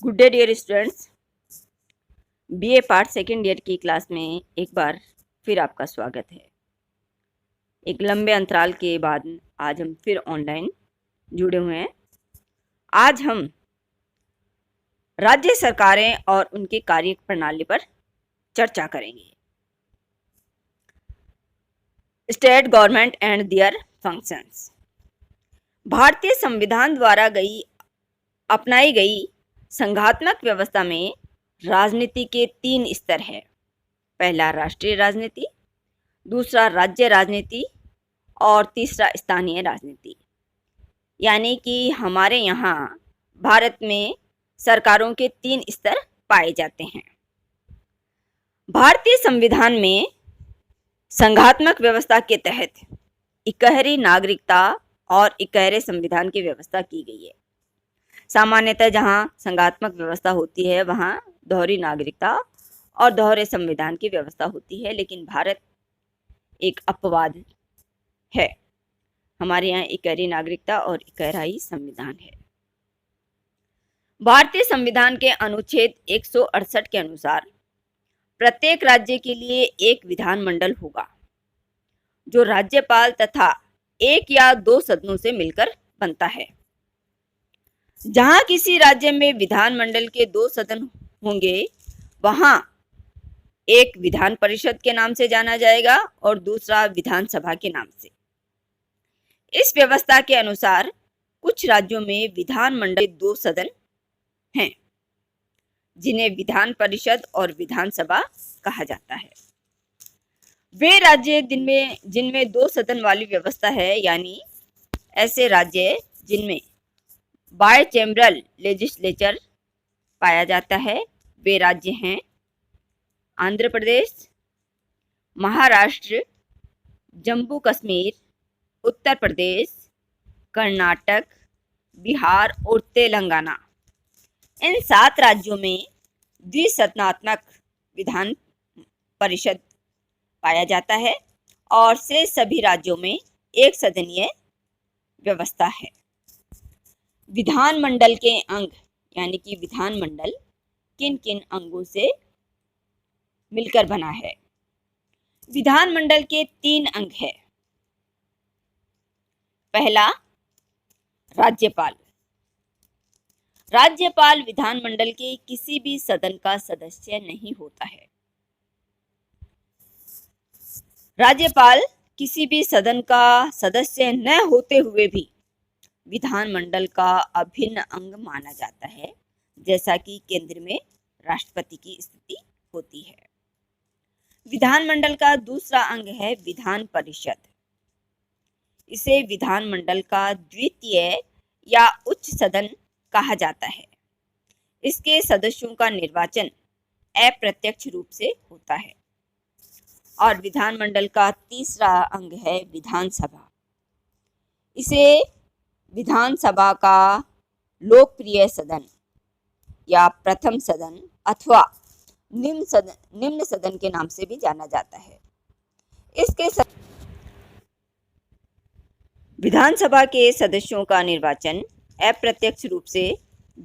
Good day dear students. BA part second year की class में एक बार फिर आपका स्वागत है। एक लंबे अंतराल के बाद आज हम फिर ऑनलाइन जुड़े हुए हैं। आज हम राज्य सरकारें और उनकी कार्य प्रणाली पर चर्चा करेंगे। State government and their functions. भारतीय संविधान द्वारा अपनाई गई संघात्मक व्यवस्था में राजनीति के 3 स्तर हैं। पहला राष्ट्रीय राजनीति, दूसरा राज्य राजनीति और तीसरा स्थानीय राजनीति। यानी कि हमारे यहाँ भारत में सरकारों के 3 स्तर पाए जाते हैं। भारतीय संविधान में संघात्मक व्यवस्था के तहत इकहरी नागरिकता और इकहरे संविधान की व्यवस्था की गई है। सामान्यतः जहाँ संघात्मक व्यवस्था होती है वहाँ दोहरी नागरिकता और दोहरे संविधान की व्यवस्था होती है, लेकिन भारत एक अपवाद है। हमारे यहाँ इकहरी नागरिकता और इकहराई संविधान है। भारतीय संविधान के अनुच्छेद 168 के अनुसार प्रत्येक राज्य के लिए एक विधानमंडल होगा जो राज्यपाल तथा 1 या 2 सदनों से मिलकर बनता है। जहां किसी राज्य में विधानमंडल के 2 सदन होंगे वहां एक विधान परिषद के नाम से जाना जाएगा और दूसरा विधानसभा के नाम से। इस व्यवस्था के अनुसार कुछ राज्यों में विधानमंडल के 2 सदन हैं जिन्हें विधान परिषद और विधानसभा कहा जाता है। वे राज्य जिनमें 2 सदन वाली व्यवस्था है, यानी ऐसे राज्य जिनमें बायचैम्बरल लेजिस्लेचर पाया जाता है, वे राज्य हैं आंध्र प्रदेश, महाराष्ट्र, जम्मू कश्मीर, उत्तर प्रदेश, कर्नाटक, बिहार और तेलंगाना। इन 7 राज्यों में द्विसदनात्मक विधान परिषद पाया जाता है और शेष सभी राज्यों में एक सदनीय व्यवस्था है। विधानमंडल के अंग यानी कि विधानमंडल किन किन अंगों से मिलकर बना है? विधानमंडल के 3 अंग हैं। पहला, राज्यपाल। राज्यपाल विधानमंडल के किसी भी सदन का सदस्य नहीं होता है। राज्यपाल किसी भी सदन का सदस्य न होते हुए भी विधानमंडल का अभिन्न अंग माना जाता है, जैसा कि केंद्र में राष्ट्रपति की स्थिति होती है। विधानमंडल का दूसरा अंग है विधान परिषद। इसे विधानमंडल का द्वितीय या उच्च सदन कहा जाता है। इसके सदस्यों का निर्वाचन अप्रत्यक्ष रूप से होता है। और विधानमंडल का तीसरा अंग है विधानसभा। इसे विधानसभा का लोकप्रिय सदन या प्रथम सदन अथवा निम्न सदन के नाम से भी जाना जाता है। विधानसभा के सदस्यों का निर्वाचन अप्रत्यक्ष रूप से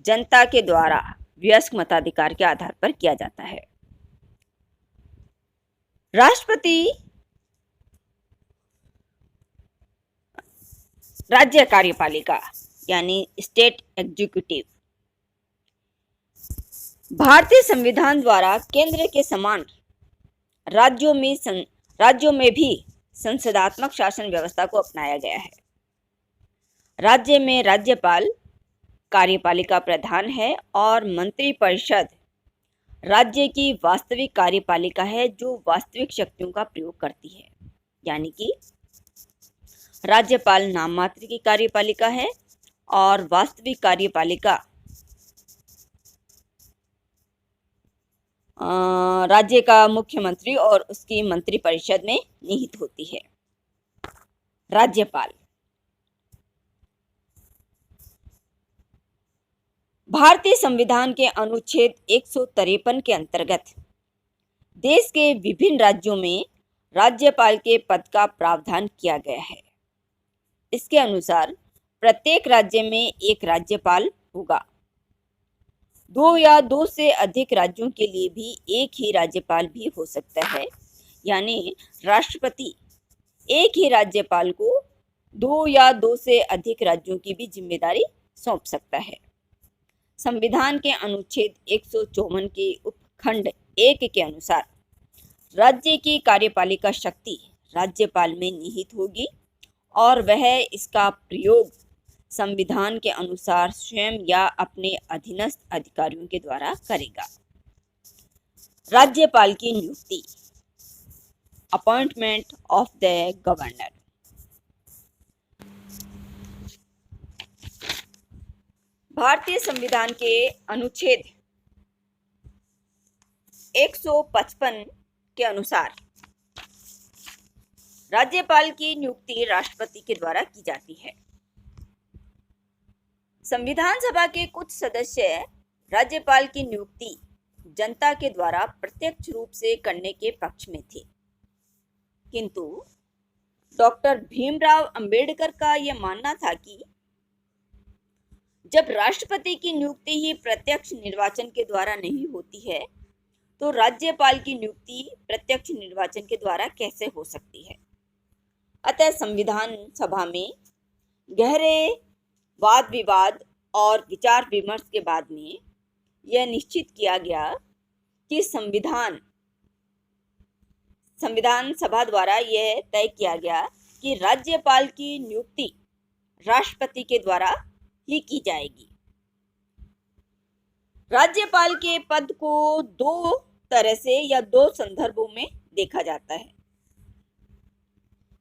जनता के द्वारा वयस्क मताधिकार के आधार पर किया जाता है। राष्ट्रपति राज्य कार्यपालिका यानी स्टेट एग्जीक्यूटिव भारतीय संविधान द्वारा केंद्र के समान राज्यों में भी संसदात्मक शासन व्यवस्था को अपनाया गया है। राज्य में राज्यपाल कार्यपालिका प्रधान है और मंत्रिपरिषद राज्य की वास्तविक कार्यपालिका है जो वास्तविक शक्तियों का प्रयोग करती है। यानी कि राज्यपाल नाम मात्र की कार्यपालिका है और वास्तविक कार्यपालिका राज्य का मुख्यमंत्री और उसकी मंत्रिपरिषद में निहित होती है। राज्यपाल भारतीय संविधान के अनुच्छेद 153 के अंतर्गत देश के विभिन्न राज्यों में राज्यपाल के पद का प्रावधान किया गया है। इसके अनुसार प्रत्येक राज्य में एक राज्यपाल होगा। दो या दो से अधिक राज्यों के लिए भी एक ही राज्यपाल भी हो सकता है, यानी राष्ट्रपति एक ही राज्यपाल को दो या दो से अधिक राज्यों की भी जिम्मेदारी सौंप सकता है। संविधान के अनुच्छेद 154 के उपखंड 1 के अनुसार राज्य की कार्यपालिका शक्ति राज्यपाल में निहित होगी और वह इसका प्रयोग संविधान के अनुसार स्वयं या अपने अधीनस्थ अधिकारियों के द्वारा करेगा। राज्यपाल की नियुक्ति, अपॉइंटमेंट ऑफ द गवर्नर। भारतीय संविधान के अनुच्छेद 155 के अनुसार राज्यपाल की नियुक्ति राष्ट्रपति के द्वारा की जाती है। संविधान सभा के कुछ सदस्य राज्यपाल की नियुक्ति जनता के द्वारा प्रत्यक्ष रूप से करने के पक्ष में थे, किंतु डॉक्टर भीमराव अंबेडकर का यह मानना था कि जब राष्ट्रपति की नियुक्ति ही प्रत्यक्ष निर्वाचन के द्वारा नहीं होती है, तो राज्यपाल की नियुक्ति प्रत्यक्ष निर्वाचन के द्वारा कैसे हो सकती है। अतः संविधान सभा में गहरे वाद विवाद और विचार विमर्श के बाद में यह निश्चित किया गया कि संविधान सभा द्वारा यह तय किया गया कि राज्यपाल की नियुक्ति राष्ट्रपति के द्वारा ही की जाएगी। राज्यपाल के पद को दो तरह से या दो संदर्भों में देखा जाता है।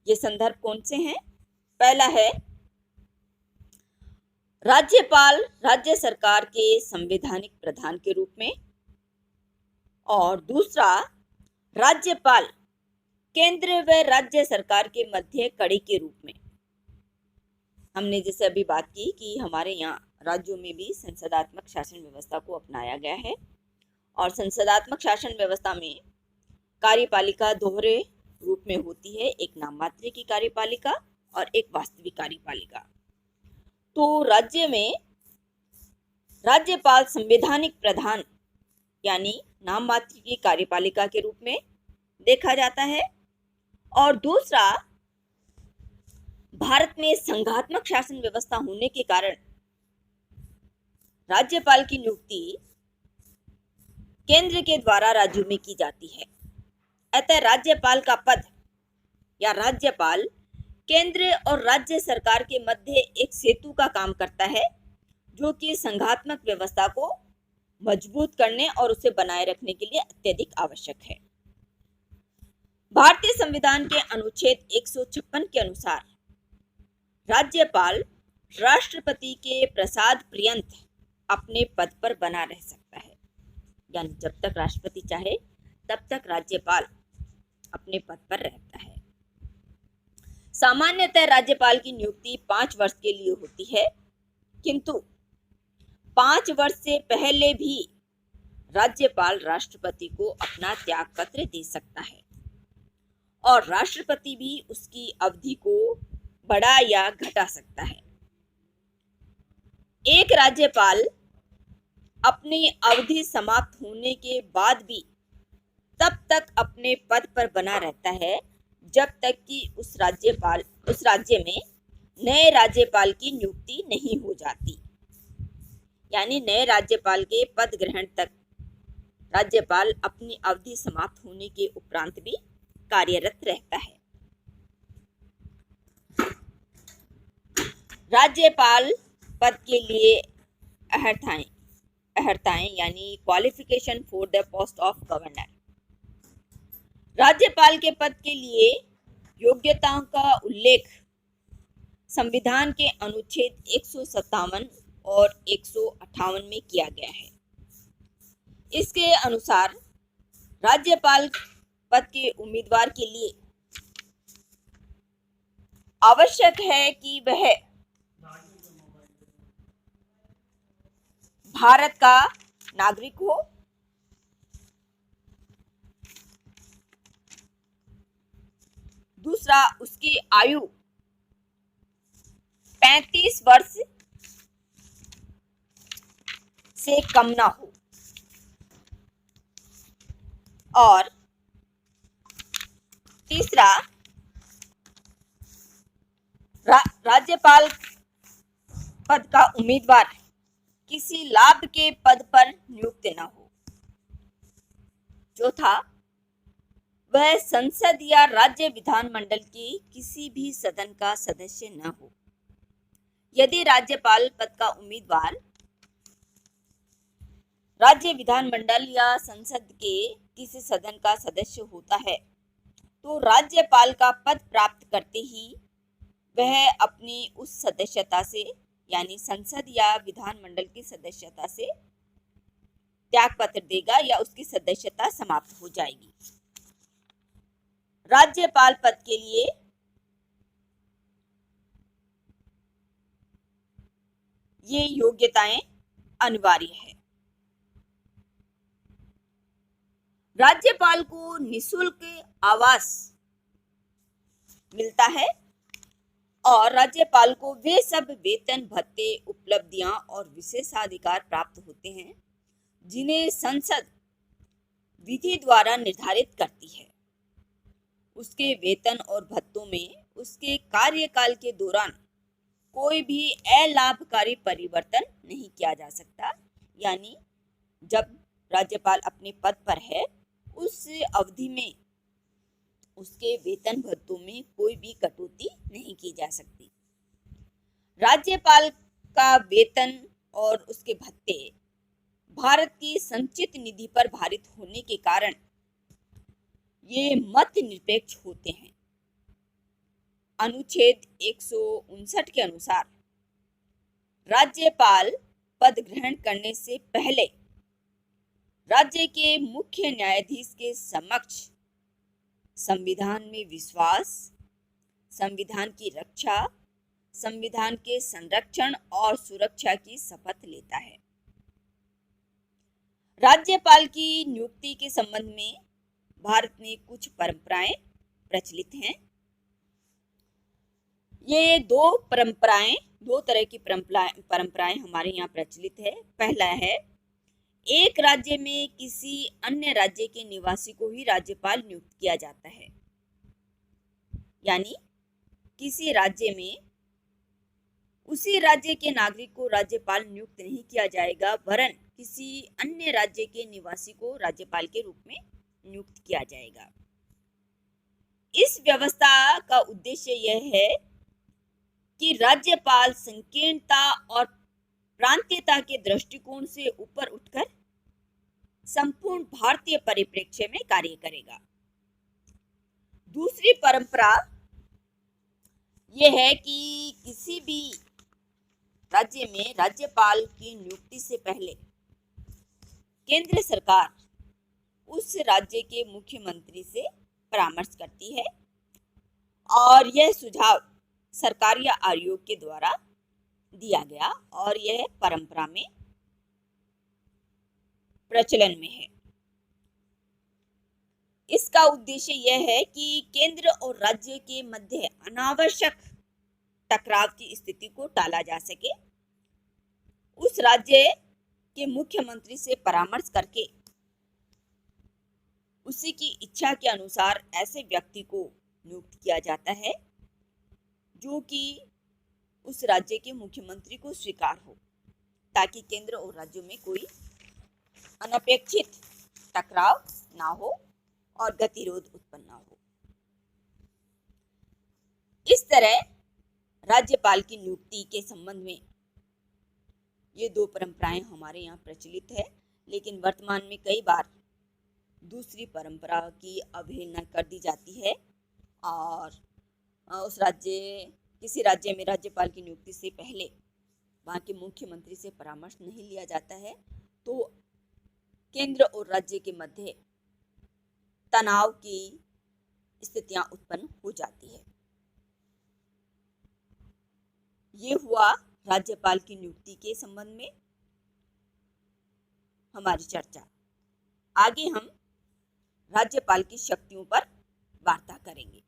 ये संदर्भ कौन से हैं? पहला है राज्यपाल राज्य सरकार के संवैधानिक प्रधान के रूप में, और दूसरा राज्यपाल केंद्र व राज्य सरकार के मध्य कड़ी के रूप में। हमने जैसे अभी बात की कि हमारे यहाँ राज्यों में भी संसदात्मक शासन व्यवस्था को अपनाया गया है, और संसदात्मक शासन व्यवस्था में कार्यपालिका दोहरे रूप में होती है, एक नाम मात्र की कार्यपालिका और एक वास्तविक कार्यपालिका। तो राज्य में राज्यपाल संवैधानिक प्रधान यानी नाम मात्र की कार्यपालिका के रूप में देखा जाता है, और दूसरा भारत में संघात्मक शासन व्यवस्था होने के कारण राज्यपाल की नियुक्ति केंद्र के द्वारा राज्यों में की जाती है। अतः राज्यपाल का पद या राज्यपाल केंद्र और राज्य सरकार के मध्य एक सेतु का काम करता है, जो कि संघात्मक व्यवस्था को मजबूत करने और उसे बनाए रखने के लिए अत्यधिक आवश्यक है। भारतीय संविधान के अनुच्छेद 156 के अनुसार राज्यपाल राष्ट्रपति के प्रसाद पर्यंत अपने पद पर बना रह सकता है, यानी जब तक राष्ट्रपति चाहे तब तक राज्यपाल अपने पद पर रहता है। सामान्यतः राज्यपाल की नियुक्ति 5 वर्ष के लिए होती है, किंतु 5 वर्ष से पहले भी राज्यपाल राष्ट्रपति को अपना त्याग पत्र दे सकता है, और राष्ट्रपति भी उसकी अवधि को बढ़ा या घटा सकता है। एक राज्यपाल अपनी अवधि समाप्त होने के बाद भी तब तक अपने पद पर बना रहता है जब तक कि उस राज्य में नए राज्यपाल की नियुक्ति नहीं हो जाती, यानी नए राज्यपाल के पद ग्रहण तक राज्यपाल अपनी अवधि समाप्त होने के उपरांत भी कार्यरत रहता है। राज्यपाल पद के लिए अहर्ताएं यानी qualification for the post of governor. राज्यपाल के पद के लिए योग्यताओं का उल्लेख संविधान के अनुच्छेद 157 और 158 में किया गया है। इसके अनुसार राज्यपाल पद के उम्मीदवार के लिए आवश्यक है कि वह भारत का नागरिक हो, दूसरा उसकी आयु 35 वर्ष से कम ना हो। और तीसरा, राज्यपाल पद का उम्मीदवार किसी लाभ के पद पर नियुक्त न हो। चौथा, वह संसद या राज्य विधानमंडल के किसी भी सदन का सदस्य न हो। यदि राज्यपाल पद का उम्मीदवार राज्य विधानमंडल या संसद के किसी सदन का सदस्य होता है तो राज्यपाल का पद प्राप्त करते ही वह अपनी उस सदस्यता से, यानी संसद या विधानमंडल की सदस्यता से त्याग पत्र देगा या उसकी सदस्यता समाप्त हो जाएगी। राज्यपाल पद के लिए ये योग्यताएं अनिवार्य है। राज्यपाल को निःशुल्क आवास मिलता है और राज्यपाल को वे सब वेतन, भत्ते, उपलब्धियां और विशेषाधिकार प्राप्त होते हैं जिन्हें संसद विधि द्वारा निर्धारित करती है। उसके वेतन और भत्तों में उसके कार्यकाल के दौरान कोई भी अलाभकारी परिवर्तन नहीं किया जा सकता, यानी जब राज्यपाल अपने पद पर है उस अवधि में उसके वेतन भत्तों में कोई भी कटौती नहीं की जा सकती। राज्यपाल का वेतन और उसके भत्ते भारत की संचित निधि पर भारित होने के कारण ये मत निरपेक्ष होते हैं। अनुच्छेद 159 के अनुसार राज्यपाल पद ग्रहण करने से पहले राज्य के मुख्य न्यायाधीश के समक्ष संविधान में विश्वास, संविधान की रक्षा, संविधान के संरक्षण और सुरक्षा की शपथ लेता है। राज्यपाल की नियुक्ति के संबंध में भारत में कुछ परंपराएं प्रचलित हैं। ये दो तरह की परंपराएं हमारे यहाँ प्रचलित है। पहला है, एक राज्य में किसी अन्य राज्य के निवासी को ही राज्यपाल नियुक्त किया जाता है, यानी किसी राज्य में उसी राज्य के नागरिक को राज्यपाल नियुक्त नहीं किया जाएगा, वरन किसी अन्य राज्य के निवासी को राज्यपाल के रूप में नियुक्त किया जाएगा। इस व्यवस्था का उद्देश्य यह है कि राज्यपाल संकीर्णता और प्रांतीयता के दृष्टिकोण से ऊपर उठकर संपूर्ण भारतीय परिप्रेक्ष्य में कार्य करेगा। दूसरी परंपरा यह है कि किसी भी राज्य में राज्यपाल की नियुक्ति से पहले केंद्र सरकार उस राज्य के मुख्यमंत्री से परामर्श करती है और यह सुझाव सरकार या आयोग के द्वारा दिया गया और यह परंपरा में प्रचलन में है। इसका उद्देश्य यह है कि केंद्र और राज्य के मध्य अनावश्यक टकराव की स्थिति को टाला जा सके। उस राज्य के मुख्यमंत्री से परामर्श करके उसी की इच्छा के अनुसार ऐसे व्यक्ति को नियुक्त किया जाता है जो कि उस राज्य के मुख्यमंत्री को स्वीकार हो, ताकि केंद्र और राज्यों में कोई अनपेक्षित टकराव ना हो और गतिरोध उत्पन्न ना हो। इस तरह राज्यपाल की नियुक्ति के संबंध में ये दो परंपराएं हमारे यहाँ प्रचलित है, लेकिन वर्तमान में कई बार दूसरी परंपरा की अवहेलना कर दी जाती है और किसी राज्य में राज्यपाल की नियुक्ति से पहले वहाँ के मुख्यमंत्री से परामर्श नहीं लिया जाता है, तो केंद्र और राज्य के मध्य तनाव की स्थितियां उत्पन्न हो जाती है। ये हुआ राज्यपाल की नियुक्ति के संबंध में हमारी चर्चा। आगे हम राज्यपाल की शक्तियों पर वार्ता करेंगे।